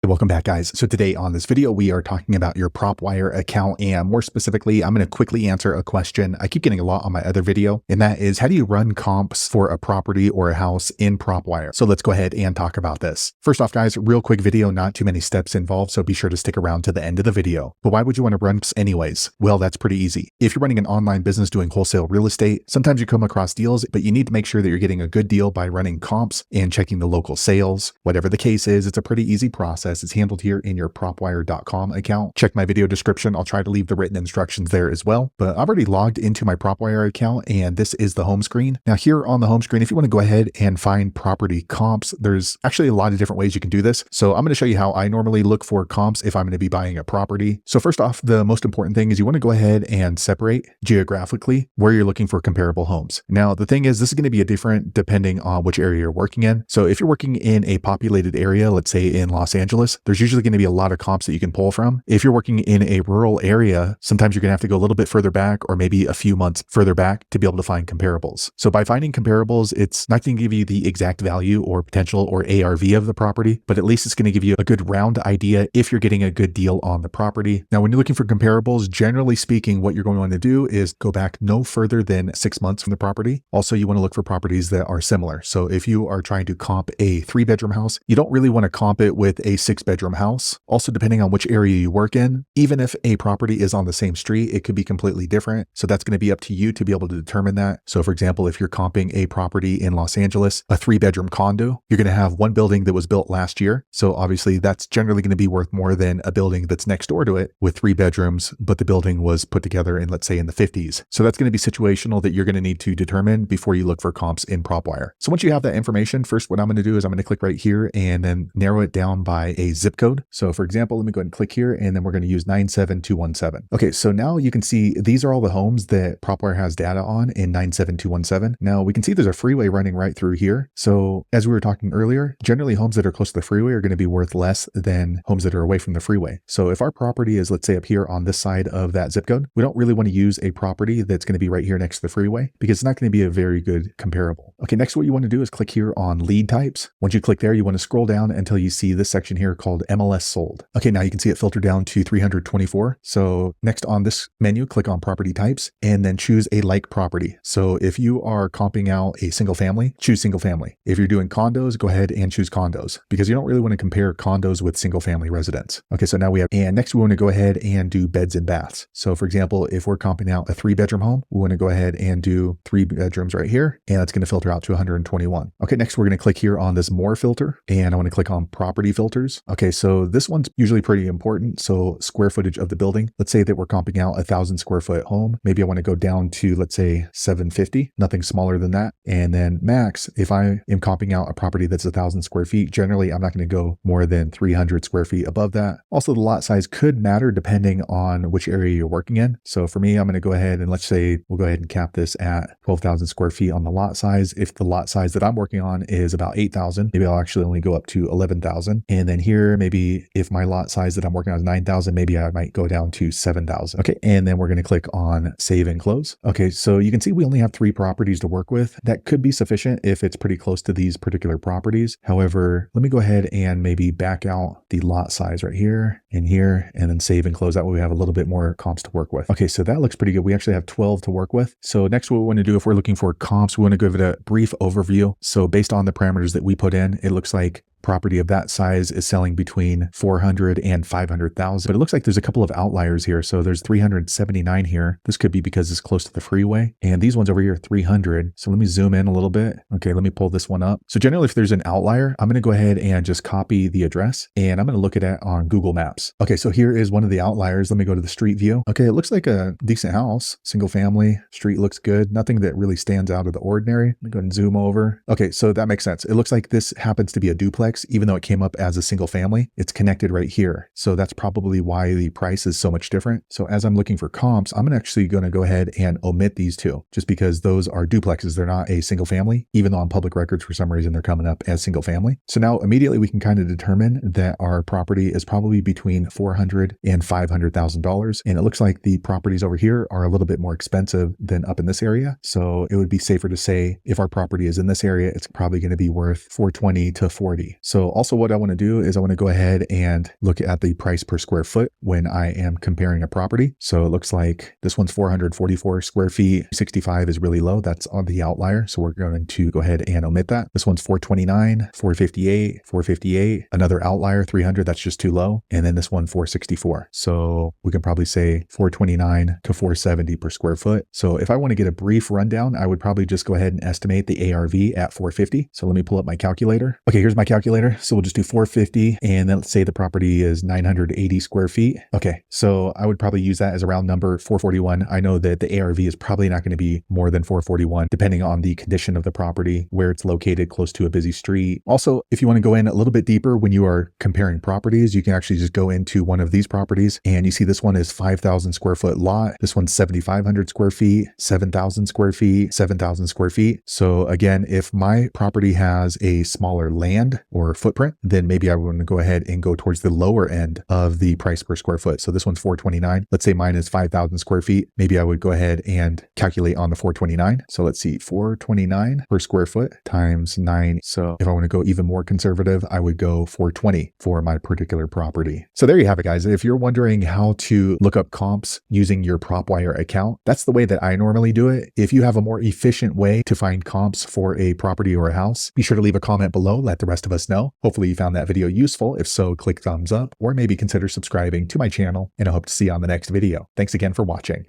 Welcome back, guys. So today on this video, we are talking about your Propwire account, and more specifically, I'm going to quickly answer a question I keep getting a lot on my other video, and that is, how do you run comps for a property or a house in Propwire? So let's go ahead and talk about this. First off, guys, real quick video, not too many steps involved, so be sure to stick around to the end of the video. But why would you want to run comps anyways? Well, that's pretty easy. If you're running an online business doing wholesale real estate, sometimes you come across deals, but you need to make sure that you're getting a good deal by running comps and checking the local sales. Whatever the case is, it's a pretty easy process. It's handled here in your propwire.com account. Check my video description. I'll try to leave the written instructions there as well. But I've already logged into my Propwire account, and this is the home screen. Now here on the home screen, if you want to go ahead and find property comps, there's actually a lot of different ways you can do this. So I'm going to show you how I normally look for comps if I'm going to be buying a property. So first off, the most important thing is you want to go ahead and separate geographically where you're looking for comparable homes. Now, the thing is, this is going to be different depending on which area you're working in. So if you're working in a populated area, let's say in Los Angeles, there's usually going to be a lot of comps that you can pull from. If you're working in a rural area, sometimes you're going to have to go a little bit further back or maybe a few months further back to be able to find comparables. So by finding comparables, it's not going to give you the exact value or potential or ARV of the property, but at least it's going to give you a good round idea if you're getting a good deal on the property. Now, when you're looking for comparables, generally speaking, what you're going to want to do is go back no further than 6 months from the property. Also, you want to look for properties that are similar. So if you are trying to comp a 3-bedroom house, you don't really want to comp it with a 6-bedroom house. Also, depending on which area you work in, even if a property is on the same street, it could be completely different. So that's going to be up to you to be able to determine that. So for example, if you're comping a property in Los Angeles, a 3-bedroom condo, you're going to have one building that was built last year. So obviously that's generally going to be worth more than a building that's next door to it with 3 bedrooms, but the building was put together in, let's say, in the 50s. So that's going to be situational that you're going to need to determine before you look for comps in Propwire. So once you have that information, first what I'm going to do is I'm going to click right here and then narrow it down by a zip code. So for example, let me go ahead and click here, and then we're going to use 97217. Okay, so now you can see these are all the homes that Propwire has data on in 97217. Now we can see there's a freeway running right through here. So as we were talking earlier, generally homes that are close to the freeway are going to be worth less than homes that are away from the freeway. So if our property is, let's say, up here on this side of that zip code, we don't really want to use a property that's going to be right here next to the freeway because it's not going to be a very good comparable. Okay, next what you want to do is click here on lead types. Once you click there, you want to scroll down until you see this section here called MLS sold. Okay, now you can see it filtered down to 324. So next on this menu, click on property types and then choose a like property. So if you are comping out a single family, choose single family. If you're doing condos, go ahead and choose condos because you don't really want to compare condos with single family residents. Okay, so now we have, and next we want to go ahead and do beds and baths. So for example, if we're comping out a 3-bedroom home, we want to go ahead and do 3 bedrooms right here, and that's going to filter out to 121. Okay, next we're going to click here on this more filter, and I want to click on property filters. Okay, so this one's usually pretty important. So square footage of the building. Let's say that we're comping out 1,000 square foot home. Maybe I want to go down to, let's say, 750, nothing smaller than that. And then max, if I am comping out a property that's 1,000 square feet, generally I'm not going to go more than 300 square feet above that. Also, the lot size could matter depending on which area you're working in. So for me, I'm going to go ahead and let's say we'll go ahead and cap this at 12,000 square feet on the lot size. If the lot size that I'm working on is about 8,000, maybe I'll actually only go up to 11,000. And then here, maybe if my lot size that I'm working on is 9,000, maybe I might go down to 7,000. Okay, and then we're going to click on save and close. Okay, so you can see we only have 3 properties to work with. That could be sufficient if it's pretty close to these particular properties. However, let me go ahead and maybe back out the lot size right here and here, and then save and close. That way we have a little bit more comps to work with. Okay, so that looks pretty good. We actually have 12 to work with. So next what we want to do if we're looking for comps, we want to give it a brief overview. So based on the parameters that we put in, it looks like property of that size is selling between 400 and 500,000. But it looks like there's a couple of outliers here. So there's 379 here. This could be because it's close to the freeway. And these ones over here, 300. So let me zoom in a little bit. Okay, let me pull this one up. So generally, if there's an outlier, I'm going to go ahead and just copy the address and I'm going to look at it on Google Maps. Okay, so here is one of the outliers. Let me go to the street view. Okay, it looks like a decent house, single family, street looks good. Nothing that really stands out of the ordinary. Let me go ahead and zoom over. Okay, so that makes sense. It looks like this happens to be a duplex. Even though it came up as a single family, it's connected right here. So that's probably why the price is so much different. So as I'm looking for comps, I'm actually going to go ahead and omit these 2 just because those are duplexes. They're not a single family, even though on public records, for some reason, they're coming up as single family. So now immediately we can kind of determine that our property is probably between $400,000 and $500,000. And it looks like the properties over here are a little bit more expensive than up in this area. So it would be safer to say if our property is in this area, it's probably going to be worth 420 to 40. So also what I want to do is I want to go ahead and look at the price per square foot when I am comparing a property. So it looks like this one's 444 square feet. 65 is really low. That's on the outlier. So we're going to go ahead and omit that. This one's 429, 458, 458, another outlier 300. That's just too low. And then this one 464. So we can probably say 429 to 470 per square foot. So if I want to get a brief rundown, I would probably just go ahead and estimate the ARV at 450. So let me pull up my calculator. Okay, here's my calculator. So we'll just do 450. And then let's say the property is 980 square feet. Okay, so I would probably use that as a round number, 441. I know that the ARV is probably not going to be more than 441, depending on the condition of the property, where it's located close to a busy street. Also, if you want to go in a little bit deeper when you are comparing properties, you can actually just go into one of these properties and you see this one is 5,000 square foot lot. This one's 7,500 square feet, 7,000 square feet, 7,000 square feet. So again, if my property has a smaller land or footprint, then maybe I want to go ahead and go towards the lower end of the price per square foot. So this one's 429. Let's say mine is 5,000 square feet. Maybe I would go ahead and calculate on the 429. So let's see, 429 per square foot times 9. So if I want to go even more conservative, I would go 420 for my particular property. So there you have it, guys. If you're wondering how to look up comps using your Propwire account, that's the way that I normally do it. If you have a more efficient way to find comps for a property or a house, be sure to leave a comment below. Let the rest of us know. Hopefully you found that video useful. If so, click thumbs up or maybe consider subscribing to my channel, and I hope to see you on the next video. Thanks again for watching.